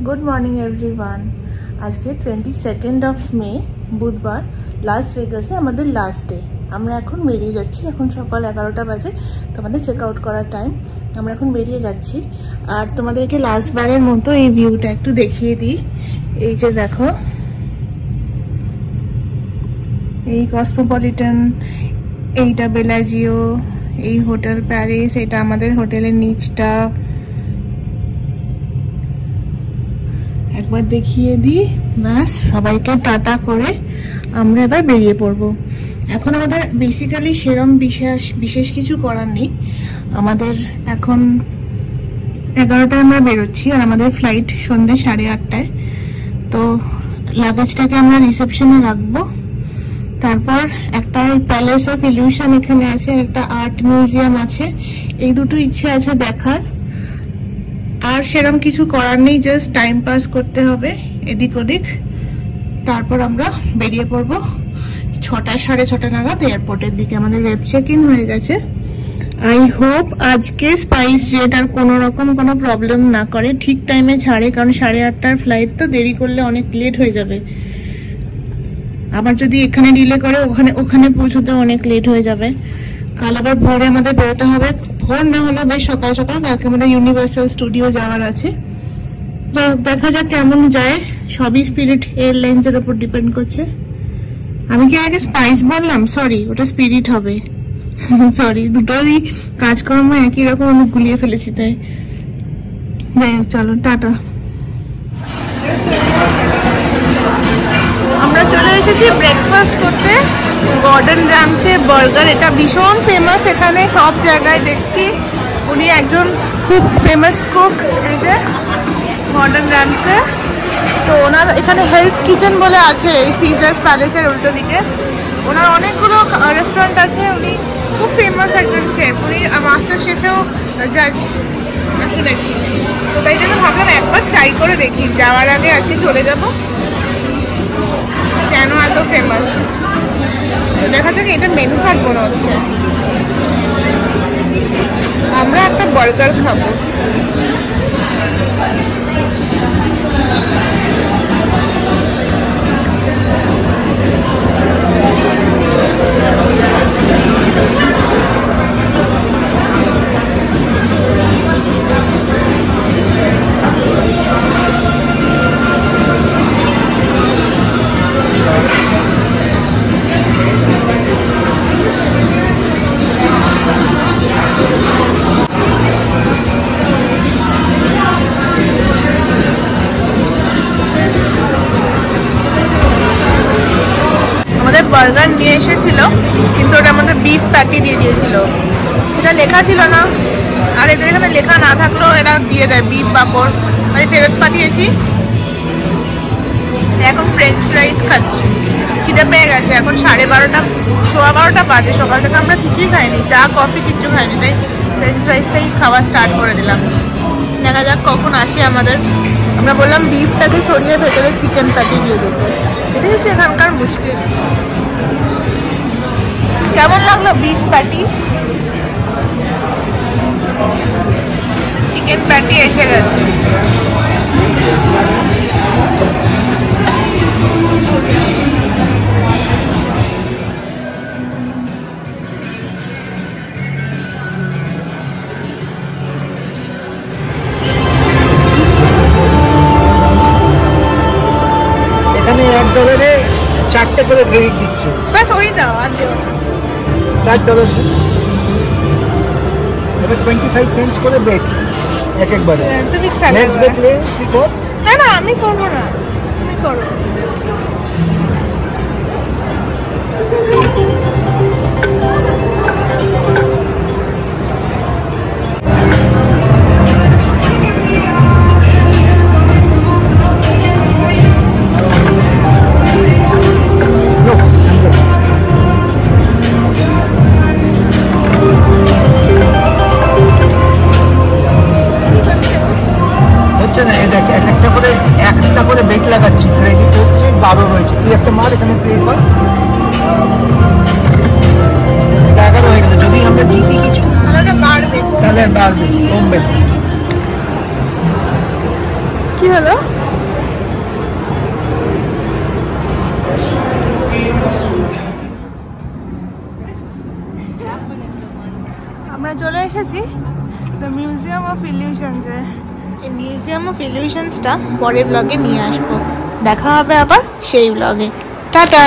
Good morning everyone. आज के 22 of May बुधवार लास वेगासे हमारे लास्ट डे। আমরা এখন বেরিয়ে যাচ্ছি। এখন সকাল 11টা বাজে, তোমাদের চেক আউট করার টাইম। আমরা এখন বেরিয়ে যাচ্ছি। আর তোমাদেরকে লাস্ট বারের মতো এই ভিউটা একটু দেখিয়ে দিই। এই যে দেখো, এই কসমোপলিটন, এইটা বেলাজিও, এই হোটেল প্যারিস, এটা আমাদের হোটেলের নিচটা। একবার দেখিয়ে দিই, ব্যাস সবাইকে টাটা করে আমরা এবার বেরিয়ে পড়বো। এখন আমাদের বেসিক্যালি সেরম বিশেষ কিছু করার নেই। আমাদের এখন 11টায় আমরা বেরোচ্ছি আর আমাদের ফ্লাইট সন্ধ্যে 8:30টায়। তো লাগেজটাকে আমরা রিসেপশনে রাখবো। তারপর একটা প্যালেস অফ ইলিউশন এখানে আছে, একটা আর্ট মিউজিয়াম আছে। এই দুটো ইচ্ছে আছে দেখার। আর সেরকম কিছু করার নেই, জাস্ট টাইম পাস করতে হবে এদিক ওদিক। তারপর আমরা বেরিয়ে পড়বো 6টা 6:30 নাগাদ এয়ারপোর্টের দিকে। আমাদের ওয়েব চেক ইন হয়ে গেছে। আই হোপ আজকে স্পাইস জেট আর কোনো রকম কোনো প্রবলেম না করে, ঠিক টাইমে ছাড়ে, কারণ 8:30টার ফ্লাইট তো, দেরি করলে অনেক লেট হয়ে যাবে। আবার যদি এখানে ডিলে করে ওখানে পৌঁছতে অনেক লেট হয়ে যাবে। কাল আবার ভোরে আমাদের বেরোতে হবে, ভোর না হলো বেশ সকাল সকাল। কালকে আমাদের ইউনিভার্সাল স্টুডিও যাওয়ার আছে। দেখা যাক কেমন যায়, সবই স্পিরিট এয়ারলাইন্স এর উপর ডিপেন্ড করছে। আমি কি আগে স্পাইস বললাম? সরি, ওটা স্পিরিট হবে। সরি, দুটোরই কাজকর্ম একই রকম, আমি গুলিয়ে ফেলেছি। তাই যাই হোক, চলো টাটা। আমরা চলে এসেছি ব্রেকফাস্ট করতে গর্ডন রামসে বার্গার। এটা ভীষণ ফেমাস, এখানে সব জায়গায় দেখছি। উনি একজন খুব ফেমাস কুক, এই যে গর্ডন রামসে। তো ওনার এখানে হেলথ কিচেন বলে আছে, এই সিজার্স প্যালেসের উল্টো দিকে। ওনার অনেকগুলো রেস্টুরেন্ট আছে। উনি খুব ফেমাস একজন শেফ, উনি মাস্টার শেফেও জাজ শুনেছি। তো তাই জন্য ভাবলাম একবার ট্রাই করে দেখি। যাওয়ার আগে আজকে চলে যাব, কেন এত ফেমাস। তো দেখা যাক, এটা মেনু কার্ড মনে হচ্ছে। আমরা একটা বার্গার খাবো। বার্গার নিয়ে এসেছিল, কিন্তু ওটার মধ্যে বিফ প্যাটি দিয়ে দিয়েছিল। এটা লেখা ছিল না, আর এদের এখানে লেখা না থাকলেও এরা দিয়ে দেয় বিফ পাপড়। আমি ফেরত পাঠিয়েছি। এখন ফ্রেঞ্চ ফ্রাইস খাচ্ছি, খিদে পেয়ে গেছে। এখন 12:30 সোয়া 12টা বাজে। সকাল থেকে আমরা কিছুই খাইনি, চা কফি কিচ্ছু খাইনি, তাই ফ্রেঞ্চ ফ্রাইসটাই খাওয়া স্টার্ট করে দিলাম। দেখা যাক কখন আসি আমাদের। আমরা বললাম বিফটাকে সরিয়ে ভেতরে চিকেন প্যাটি দিয়ে দিতে। এটাই হচ্ছে এখানকার মুশকিল। কেমন লাগলো বিফ প্যাটি? চিকেন প্যাটি এসে গেছে। এখানে $1 4টে করে ক্রেডিট দিচ্ছে। বাস ওই দাও, আর দিও না। $4 এবার 25 সেন্টস করে বেট একবারে। তুমি খেলো, নেক্সট বেটলে কি কর? না আমি করবো না, তুমি করো। একটা করে বেট লাগাচ্ছি, ক্রেডিট হচ্ছে 12 রয়েছে। তুই একটা মার, এখানে প্লে কর। এটা 11 হয়ে গেছে। যদি আমরা জিতি কিছু তাহলে বাড়বে, কমবে। কি হলো? আমরা চলে এসেছি দ্য মিউজিয়াম অফ ইলিউশনসে। এই মিউজিয়াম অফ ইলিউশনসটা পরের ব্লগে নিয়ে আসবো। দেখা হবে আবার সেই ব্লগে। টাটা।